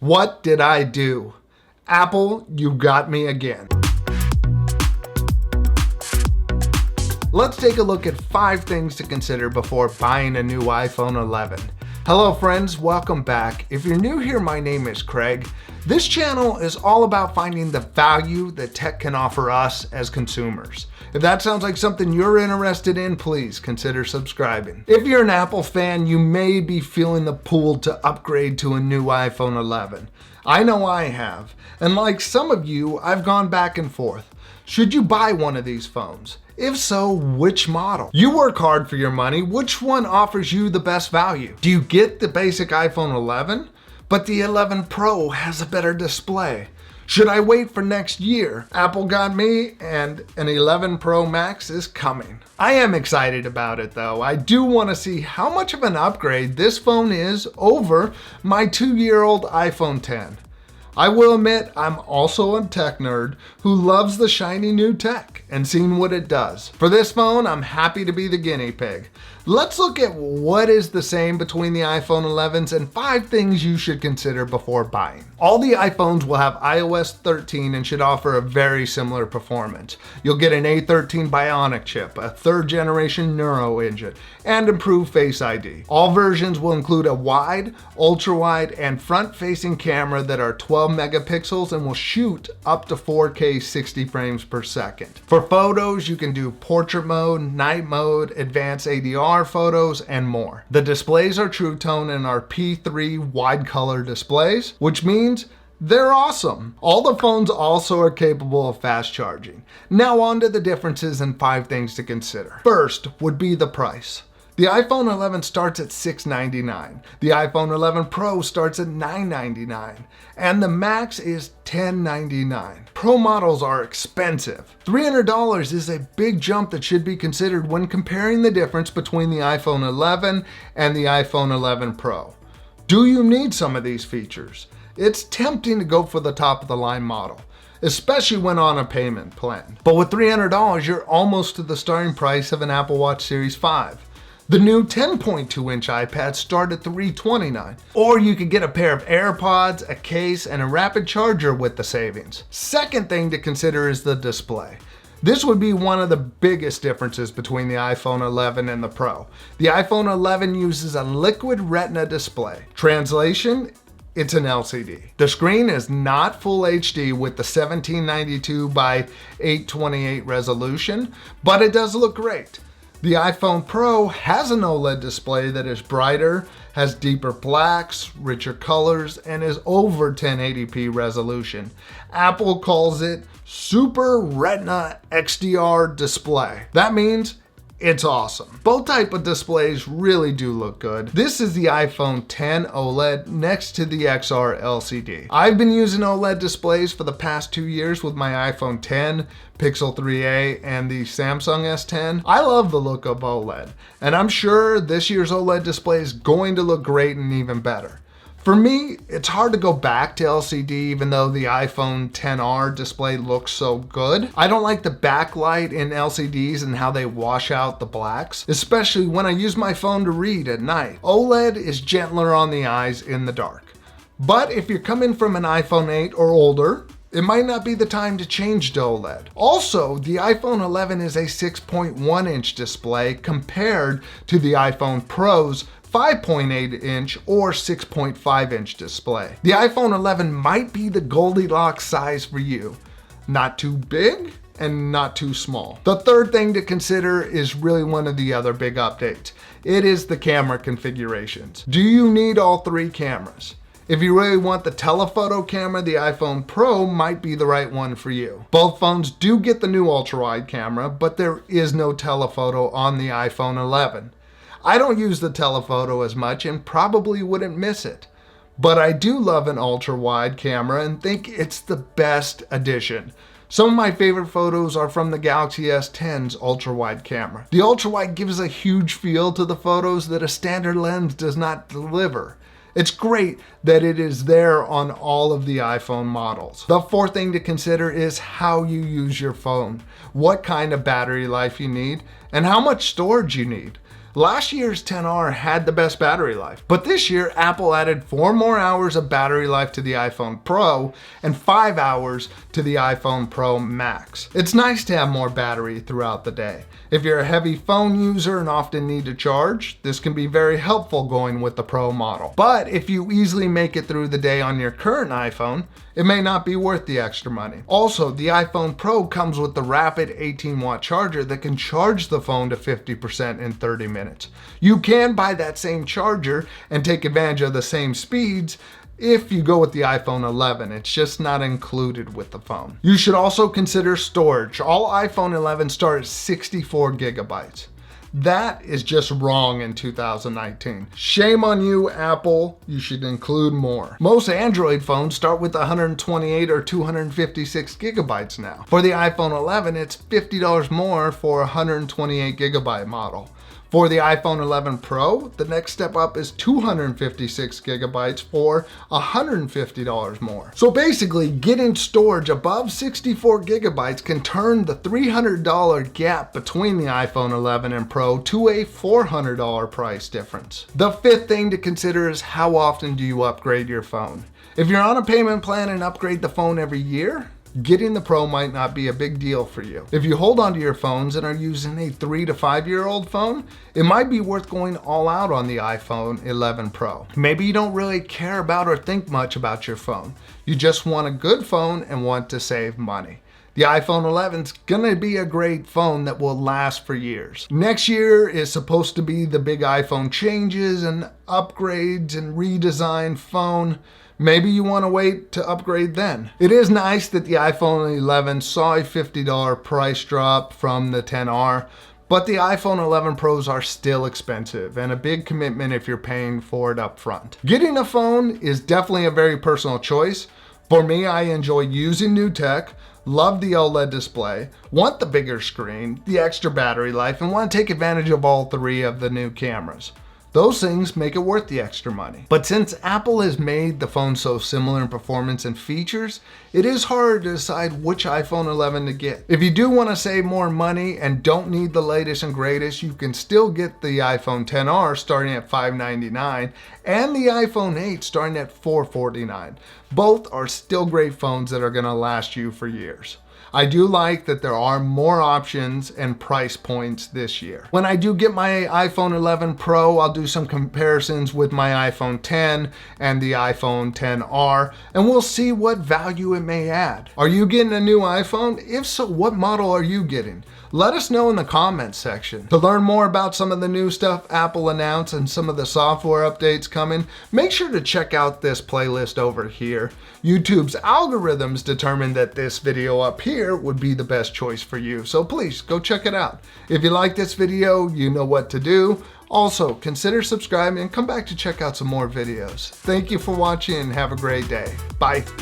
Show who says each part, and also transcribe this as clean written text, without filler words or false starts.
Speaker 1: What did I do? Apple, you got me again. Let's take a look at 5 things to consider before buying a new iPhone 11. Hello friends, welcome back. If you're new here, my name is Craig. This channel is all about finding the value that tech can offer us as consumers. If that sounds like something you're interested in, please consider subscribing. If you're an Apple fan, you may be feeling the pull to upgrade to a new iPhone 11. I know I have, and like some of you, I've gone back and forth. Should you buy one of these phones? If so, which model? You work hard for your money. Which one offers you the best value? Do you get the basic iPhone 11? But the 11 Pro has a better display. Should I wait for next year? Apple got me, and an 11 Pro Max is coming. I am excited about it though. I do want to see how much of an upgrade this phone is over my 2-year-old iPhone 10. I will admit I'm also a tech nerd who loves the shiny new tech and seeing what it does. For this phone, I'm happy to be the guinea pig. Let's look at what is the same between the iPhone 11s and 5 things you should consider before buying. All the iPhones will have iOS 13 and should offer a very similar performance. You'll get an A13 Bionic chip, a 3rd generation Neuro engine, and improved Face ID. All versions will include a wide, ultra-wide, and front-facing camera that are 12 megapixels and will shoot up to 4K 60 frames per second. For photos, you can do portrait mode, night mode, advanced ADR photos, and more. The displays are True Tone and are P3 wide color displays, which means they're awesome. All the phones also are capable of fast charging. Now on to the differences and 5 things to consider. First would be the price. The iPhone 11 starts at $699. The iPhone 11 Pro starts at $999. And the Max is $1099. Pro models are expensive. $300 is a big jump that should be considered when comparing the difference between the iPhone 11 and the iPhone 11 Pro. Do you need some of these features? It's tempting to go for the top of the line model, especially when on a payment plan. But with $300, you're almost to the starting price of an Apple Watch Series 5. The new 10.2-inch iPad start at $329. Or you could get a pair of AirPods, a case, and a rapid charger with the savings. Second thing to consider is the display. This would be one of the biggest differences between the iPhone 11 and the Pro. The iPhone 11 uses a liquid retina display. Translation: it's an LCD. The screen is not full HD with the 1792 by 828 resolution, but it does look great. The iPhone Pro has an OLED display that is brighter, has deeper blacks, richer colors, and is over 1080p resolution. Apple calls it Super Retina XDR display. That means it's awesome. Both type of displays really do look good. This is the iPhone 10 OLED next to the XR LCD. I've been using OLED displays for the past 2 years with my iPhone 10, Pixel 3a, and the Samsung S10. I love the look of OLED, and I'm sure this year's OLED display is going to look great and even better. For me, it's hard to go back to LCD even though the iPhone XR display looks so good. I don't like the backlight in LCDs and how they wash out the blacks, especially when I use my phone to read at night. OLED is gentler on the eyes in the dark. But if you're coming from an iPhone 8 or older, it might not be the time to change to OLED. Also, the iPhone 11 is a 6.1-inch display compared to the iPhone Pro's 5.8-inch or 6.5-inch display. The iPhone 11 might be the Goldilocks size for you. Not too big and not too small. The third thing to consider is really one of the other big updates. It is the camera configurations. Do you need all 3 cameras? If you really want the telephoto camera, the iPhone Pro might be the right one for you. Both phones do get the new ultra-wide camera, but there is no telephoto on the iPhone 11. I don't use the telephoto as much and probably wouldn't miss it. But I do love an ultra-wide camera and think it's the best addition. Some of my favorite photos are from the Galaxy S10's ultra-wide camera. The ultra-wide gives a huge feel to the photos that a standard lens does not deliver. It's great that it is there on all of the iPhone models. The fourth thing to consider is how you use your phone, what kind of battery life you need, and how much storage you need. Last year's XR had the best battery life, but this year Apple added 4 more hours of battery life to the iPhone Pro and 5 hours to the iPhone Pro Max. It's nice to have more battery throughout the day. If you're a heavy phone user and often need to charge, this can be very helpful going with the Pro model. But if you easily make it through the day on your current iPhone, it may not be worth the extra money. Also, the iPhone Pro comes with the rapid 18-watt charger that can charge the phone to 50% in 30 minutes. You can buy that same charger and take advantage of the same speeds if you go with the iPhone 11. It's just not included with the phone. You should also consider storage. All iPhone 11 start at 64 gigabytes. That is just wrong in 2019. Shame on you, Apple. You should include more. Most Android phones start with 128 or 256 gigabytes now. For the iPhone 11, it's $50 more for a 128 gigabyte model. For the iPhone 11 Pro, the next step up is 256 gigabytes for $150 more. So basically, getting storage above 64 gigabytes can turn the $300 gap between the iPhone 11 and Pro to a $400 price difference. The fifth thing to consider is how often do you upgrade your phone? If you're on a payment plan and upgrade the phone every year, getting the Pro might not be a big deal for you. If you hold onto your phones and are using a 3 to 5 year old phone, it might be worth going all out on the iPhone 11 Pro. Maybe you don't really care about or think much about your phone. You just want a good phone and want to save money. The iPhone 11 is gonna be a great phone that will last for years. Next year is supposed to be the big iPhone changes and upgrades and redesigned phone. Maybe you want to wait to upgrade then. It is nice that the iPhone 11 saw a $50 price drop from the XR, but the iPhone 11 Pros are still expensive and a big commitment if you're paying for it up front. Getting a phone is definitely a very personal choice. For me, I enjoy using new tech, love the OLED display, want the bigger screen, the extra battery life, and want to take advantage of all 3 of the new cameras. Those things make it worth the extra money. But since Apple has made the phone so similar in performance and features, it is hard to decide which iPhone 11 to get. If you do want to save more money and don't need the latest and greatest, you can still get the iPhone XR starting at $599 and the iPhone 8 starting at $449. Both are still great phones that are going to last you for years. I do like that there are more options and price points this year. When I do get my iPhone 11 Pro, I'll do some comparisons with my iPhone 10 and the iPhone XR, and we'll see what value it may add. Are you getting a new iPhone? If so, what model are you getting? Let us know in the comments section. To learn more about some of the new stuff Apple announced and some of the software updates coming, make sure to check out this playlist over here. YouTube's algorithms determined that this video up here would be the best choice for you, so please go check it out. If you like this video, you know what to do. Also, consider subscribing and come back to check out some more videos. Thank you for watching and have a great day. Bye.